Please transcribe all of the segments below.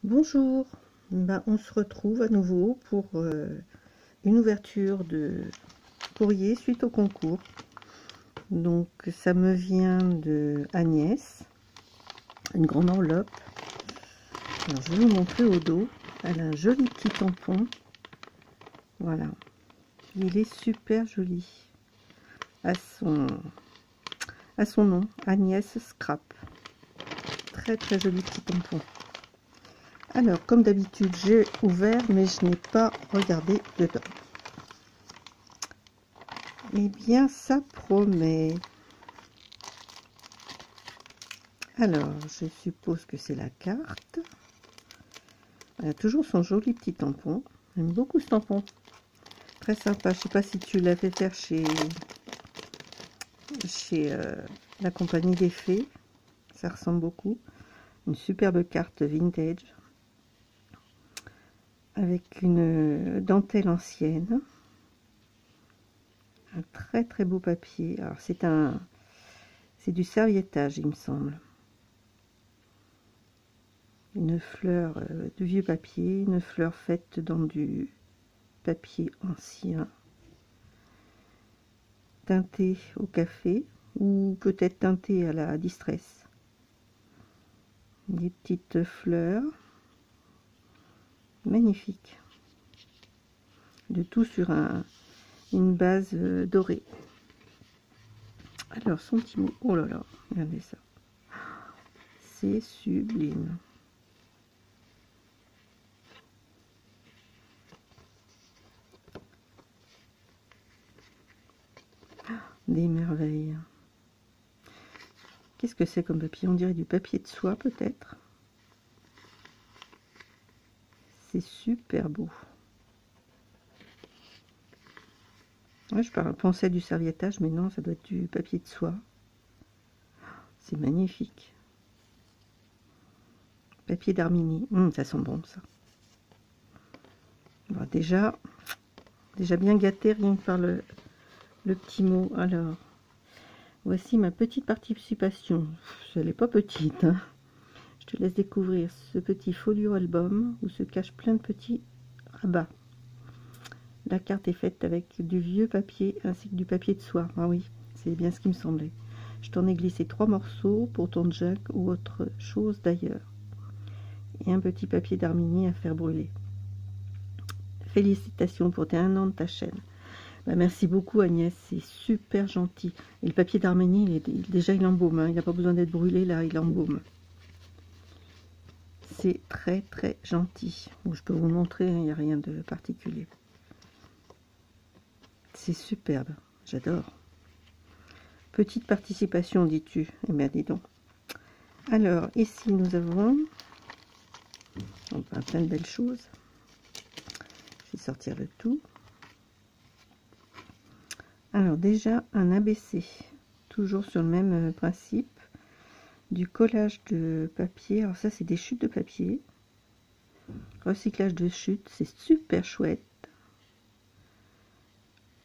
Bonjour, on se retrouve à nouveau pour une ouverture de courrier suite au concours. Donc ça me vient de Agnès, une grande enveloppe. Alors je vais vous montrer au dos, elle a un joli petit tampon. Voilà, il est super joli. À son nom, Agnès Scrap. Très très joli petit tampon. Alors, comme d'habitude, j'ai ouvert, mais je n'ai pas regardé dedans. Eh bien, ça promet. Alors, je suppose que c'est la carte. Elle a toujours son joli petit tampon. J'aime beaucoup ce tampon. Très sympa. Je ne sais pas si tu l'as fait faire chez la compagnie des fées. Ça ressemble beaucoup. Une superbe carte vintage. Avec une dentelle ancienne. Un très très beau papier. Alors c'est du serviettage, il me semble. Une fleur de vieux papier, une fleur faite dans du papier ancien, teinté au café ou peut-être teinté à la distress. Des petites fleurs magnifiques. Le tout sur une base dorée. Alors son petit mot, oh là là, regardez ça, c'est sublime. Des merveilles. Qu'est-ce que c'est comme papier? On dirait du papier de soie peut-être. C'est super beau. Ouais, je pensais du serviettage, mais non, ça doit être du papier de soie. C'est magnifique. Papier d'Armini. Ça sent bon, ça. Bon, déjà bien gâté, rien que par le petit mot. Alors, voici ma petite participation. Elle n'est pas petite, hein. Je te laisse découvrir ce petit folio album où se cachent plein de petits rabats. La carte est faite avec du vieux papier ainsi que du papier de soie. Ah oui, c'est bien ce qui me semblait. Je t'en ai glissé 3 morceaux pour ton junk ou autre chose d'ailleurs. Et un petit papier d'Armini à faire brûler. Félicitations pour tes 1 an de ta chaîne. Bah, merci beaucoup Agnès, c'est super gentil. Et le papier d'Armini, déjà il embaume, hein. Il n'a pas besoin d'être brûlé, là il embaume. C'est très très gentil. Bon, je peux vous montrer, il n'y a rien de particulier. C'est superbe, j'adore. Petite participation, dis-tu. Eh bien, dis donc. Alors, ici, nous avons plein de belles choses. Je vais sortir le tout. Alors, déjà, un ABC. Toujours sur le même principe. Du collage de papier. Alors, ça, c'est des chutes de papier. Recyclage de chutes. C'est super chouette.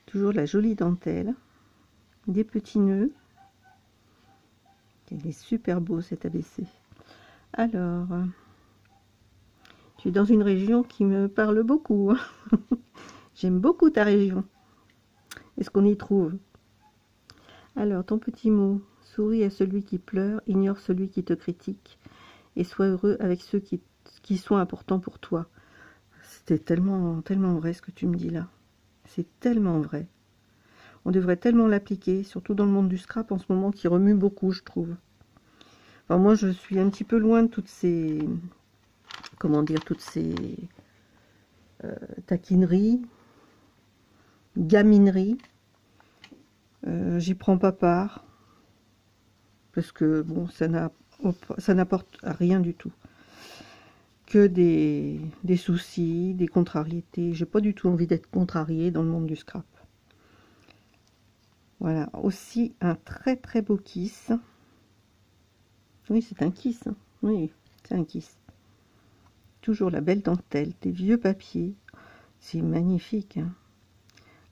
Toujours la jolie dentelle. Des petits nœuds. Il est super beau, cet ABC. Alors... tu es dans une région qui me parle beaucoup. J'aime beaucoup ta région. Est-ce qu'on y trouve? Alors, ton petit mot. Souris à celui qui pleure, ignore celui qui te critique, et sois heureux avec ceux qui sont importants pour toi. C'était tellement, tellement vrai ce que tu me dis là. C'est tellement vrai. On devrait tellement l'appliquer, surtout dans le monde du scrap en ce moment, qui remue beaucoup, je trouve. Enfin, moi, je suis un petit peu loin de toutes ces... comment dire, toutes ces taquineries, gamineries. J'y prends pas part parce que bon, ça n'apporte rien du tout, que des soucis, des contrariétés. J'ai pas du tout envie d'être contrariée dans le monde du scrap. Voilà, aussi un très très beau kiss. Oui, c'est un kiss, hein. Oui, c'est un kiss. Toujours la belle dentelle, des vieux papiers, c'est magnifique, hein.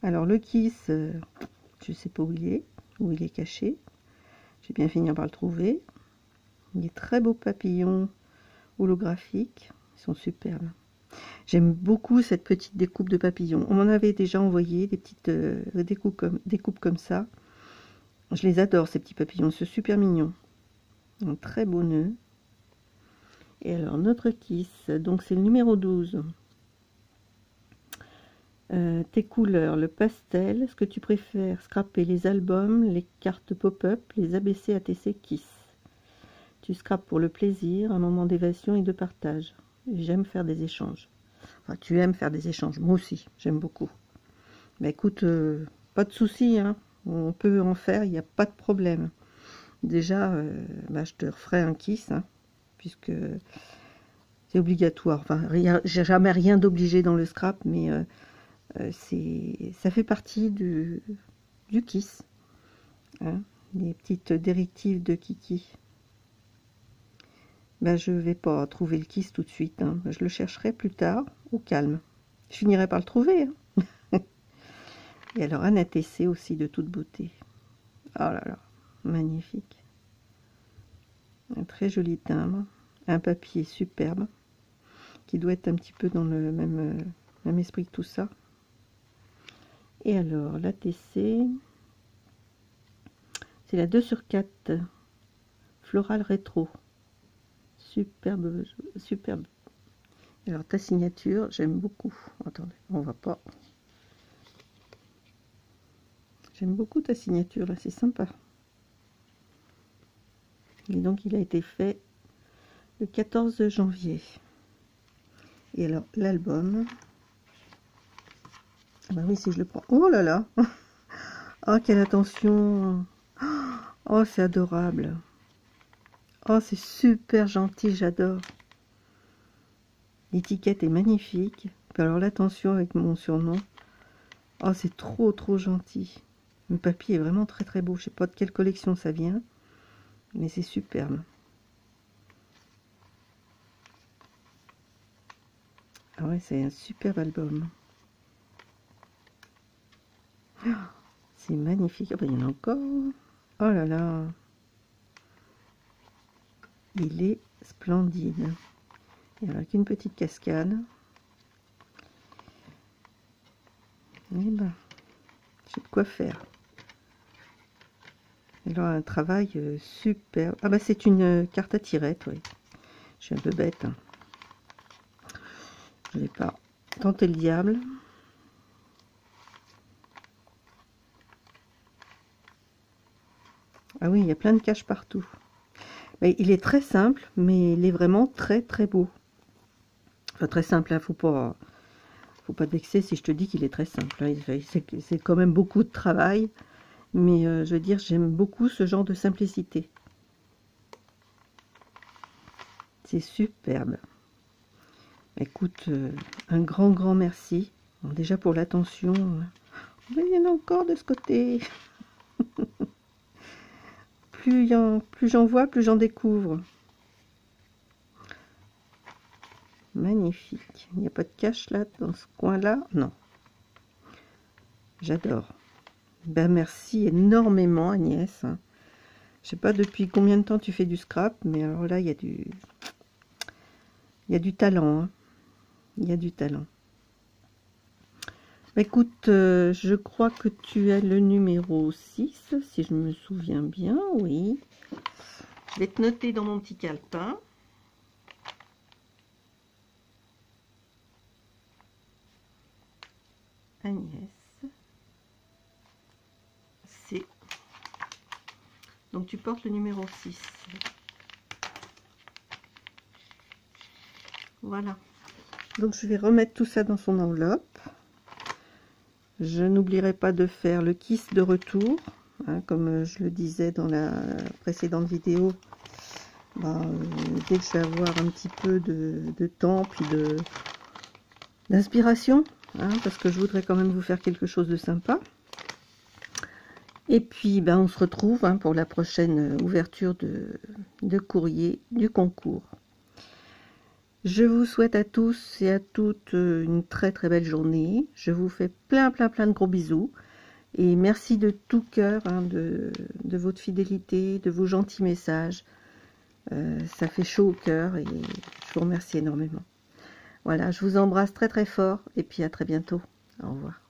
Alors le kiss, je sais pas où il est caché. Je vais bien finir par le trouver. Il est très beau papillon holographique. Ils sont superbes. J'aime beaucoup cette petite découpe de papillons. On m'en avait déjà envoyé des petites découpes comme ça. Je les adore, ces petits papillons. C'est super mignon. Un très beau nœud. Et alors, notre kiss, donc c'est le numéro 12. Tes couleurs, le pastel, ce que tu préfères, scraper les albums, les cartes pop-up, les ABC, ATC, kiss. Tu scrapes pour le plaisir, un moment d'évasion et de partage. J'aime faire des échanges. Enfin, tu aimes faire des échanges, moi aussi, j'aime beaucoup. Mais écoute, pas de souci, hein. On peut en faire, il n'y a pas de problème. Déjà, je te referai un kiss, hein, puisque c'est obligatoire. Enfin, j'ai jamais rien d'obligé dans le scrap, mais ça fait partie du kiss. Hein, les petites directives de Kiki. Je vais pas trouver le kiss tout de suite. Hein. Je le chercherai plus tard, au calme. Je finirai par le trouver. Hein. Et alors, un ATC aussi de toute beauté. Oh là là, magnifique. Un très joli timbre. Un papier superbe, qui doit être un petit peu dans le même esprit que tout ça. Et alors, l'ATC, c'est la 2/4, floral rétro. Superbe, superbe. Alors, ta signature, j'aime beaucoup. Attendez, on va pas. J'aime beaucoup ta signature, là, c'est sympa. Et donc, il a été fait le 14 janvier. Et alors, l'album. Ah bah oui, si je le prends. Oh là là. Oh, quelle attention. Oh, c'est adorable. Oh, c'est super gentil, j'adore. L'étiquette est magnifique. Puis alors, l'attention avec mon surnom. Oh, c'est trop, trop gentil. Le papier est vraiment très, très beau. Je sais pas de quelle collection ça vient. Mais c'est superbe. Ah ouais, c'est un superbe album. Oh, c'est magnifique. Oh, bah, il y en a encore. Oh là là. Il est splendide. Et avec une petite cascade. Et ben, j'ai de quoi faire. Alors un travail super. Ah bah c'est une carte à tirette, oui. Je suis un peu bête. Hein. Je n'ai pas tenté le diable. Ah oui, il y a plein de caches partout. Mais il est très simple, mais il est vraiment très très beau. Enfin très simple, hein, faut pas te vexer si je te dis qu'il est très simple. Hein. C'est quand même beaucoup de travail, mais je veux dire, j'aime beaucoup ce genre de simplicité. C'est superbe. Écoute, un grand merci. Bon, déjà pour l'attention. Mais il y en a encore de ce côté. Plus j'en vois, plus j'en découvre. Magnifique. Il n'y a pas de cache là, dans ce coin-là? Non. J'adore. Ben, merci énormément, Agnès. Je sais pas depuis combien de temps tu fais du scrap, mais alors là, il y a du talent. Hein. Il y a du talent. Écoute, je crois que tu as le numéro 6, si je me souviens bien, oui. Je vais te noter dans mon petit calepin. Agnès. C. Donc tu portes le numéro 6. Voilà. Donc je vais remettre tout ça dans son enveloppe. Je n'oublierai pas de faire le kiss de retour, hein, comme je le disais dans la précédente vidéo. Dès que je vais avoir un petit peu de temps, puis d'inspiration, hein, parce que je voudrais quand même vous faire quelque chose de sympa. Et puis, on se retrouve hein, pour la prochaine ouverture de courrier du concours. Je vous souhaite à tous et à toutes une très très belle journée. Je vous fais plein de gros bisous. Et merci de tout cœur hein, de votre fidélité, de vos gentils messages. Ça fait chaud au cœur et je vous remercie énormément. Voilà, je vous embrasse très très fort et puis à très bientôt. Au revoir.